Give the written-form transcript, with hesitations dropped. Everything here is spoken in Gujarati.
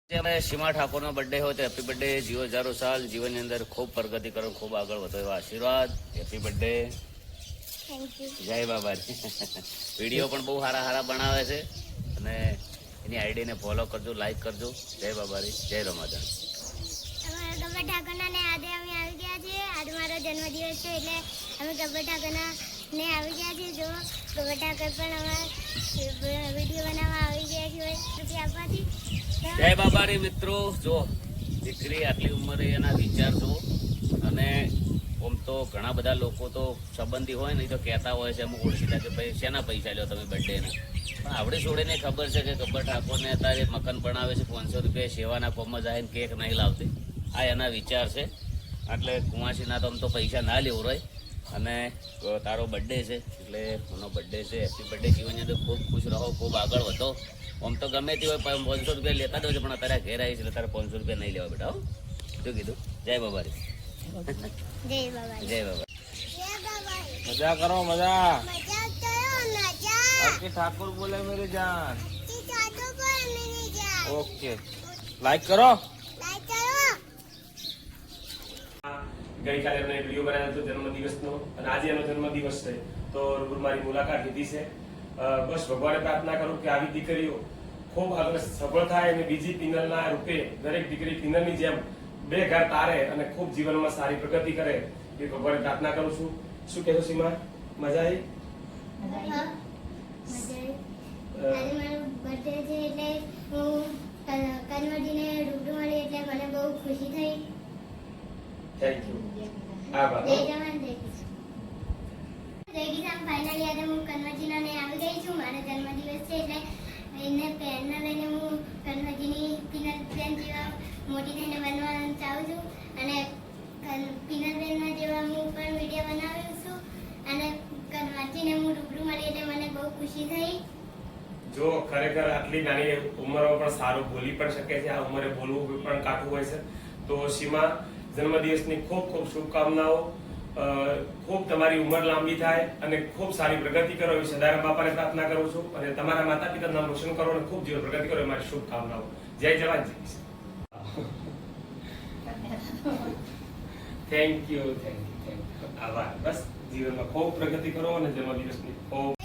સીમા ઠાકોરનો બર્થડે હોય તો હેપી બર્થડે, જીવો હજારો સાલ, જીવનની અંદર ખૂબ પ્રગતિ કરો, ખૂબ આગળ વધો એવા આશીર્વાદ. Happy birthday. જય બાબાજી. વિડીયો પણ બહુ સારા સારા બનાવે છે અને એની આઈડીને ફોલો કરજો, લાઈક કરજો. જય બાબાજી, જય રમાદાન. ગબ્બર ઠાકોરના ને આજે અમે આવી ગયા છીએ. આજે મારો જન્મદિવસ છે એટલે અમે ગબ્બર ઠાકોરના ને આવી ગયા છીએ. જો ગબ્બર ઠાકોર પણ અમારા વિડીયો બનાવવા આવી ગયા છે રૂપિયા આપવાથી. જય બાબારી મિત્રો. જો દીકરી આટલી ઉંમરે એના વિચાર જો, અને આમ તો ઘણા બધા લોકો તો સંબંધી હોય ને તો કહેતા હોય છે અમુક ઓળખીતા કે ભાઈ શેના પૈસા લ્યો તમે બર્થડેના. પણ આપણે છોડીને ખબર છે કે ગબ્બર ઠાકોરને અત્યારે મકાન બનાવે છે, 500 રૂપિયા સેવાના કોમમાં જાય ને કેક નહીં લાવતી. આ એના વિચાર છે. એટલે કુંવાસીના તો આમ તો પૈસા ના લેવું રહે. અને તારો બર્થડે છે એટલે એનો બર્થડે છે. Happy birthday. જીવનની અંદર ખૂબ ખુશ રહો, ખૂબ આગળ વધો. આમ તો ગમે તે હોય 500 રૂપિયા લેતા જ હોય છે, પણ અત્યારે ઘેર આવી છે એટલે તારે 500 રૂપિયા નહીં લેવા બેટા. શું કીધું? જય બાબારી. જય બાબા. જય બાબા. मजा करो मजा. મજા કરો મજા. आपके ठाकुर बोले मेरी जान. ચાચો પર મિની જા. ओके लाइक करो. લાઈક કરો. ગઈકાલે એમને વિડીયો બનાવ્યો હતો જન્મદિવસનો અને આજે એનો જન્મદિવસ છે તો રૂબરૂ મારી મુલાકાત લીધી છે. બસ ભગવાને પ્રાર્થના કરું કે આવી દીકરીઓ ખૂબ આગળ સફળ થાય અને બીજી પિંગલના રૂપે દરેક દીકરી પિંગલની જેમ બે ઘર તારે અને ખૂબ જીવનમાં સારી પ્રગતિ કરે એ ભગવાને પ્રાર્થના કરું છું. શું કહેશો સીમા? મજા આવી? મજા આવી. આજે મારો બર્થડે છે એટલે હું કન્વર્ટીને રૂબરૂ મળી એટલે મને બહુ ખુશી થઈ. Thank you. આભાર. જય જવાન જય કિસાન. જય કિસાન. ફાઇનલી આજે હું કન્વર્ટીના ને આવી ગઈ છું. મારો જન્મદિવસ છે એટલે એને પેનને લઈને હું કન્વર્ટીની પિનલબેન જેવા મોટી થઈને બનવા ચાહું છું અને પિનલબેનના જેવા હું પણ વિડીયો બનાવું છું અને કન્વર્ટીને હું રૂબરૂ મળી એટલે મને બહુ ખુશી થઈ. જો ખરેખર આટલી નાની ઉંમરમાં પણ સારું બોલી પણ શકે છે. આ ઉંમરે બોલવું પણ કાઠું હોય છે. તો સીમા, જન્મદિવસની ખૂબ ખૂબ શુભકામનાઓ. ખૂબ તમારી ઉંમર લાંબી થાય અને ખૂબ સારી પ્રગતિ કરો એવી સદારામ બાપાને પ્રાર્થના કરું છું અને તમારા માતા પિતાનું નામ રોશન કરો અને ખૂબ જીવન પ્રગતિ કરો એ મારી શુભકામનાઓ. જય જવાન જય કિસાન. Thank you. આભાર. બસ જીવનમાં ખૂબ પ્રગતિ કરો અને જન્મદિવસની ખૂબ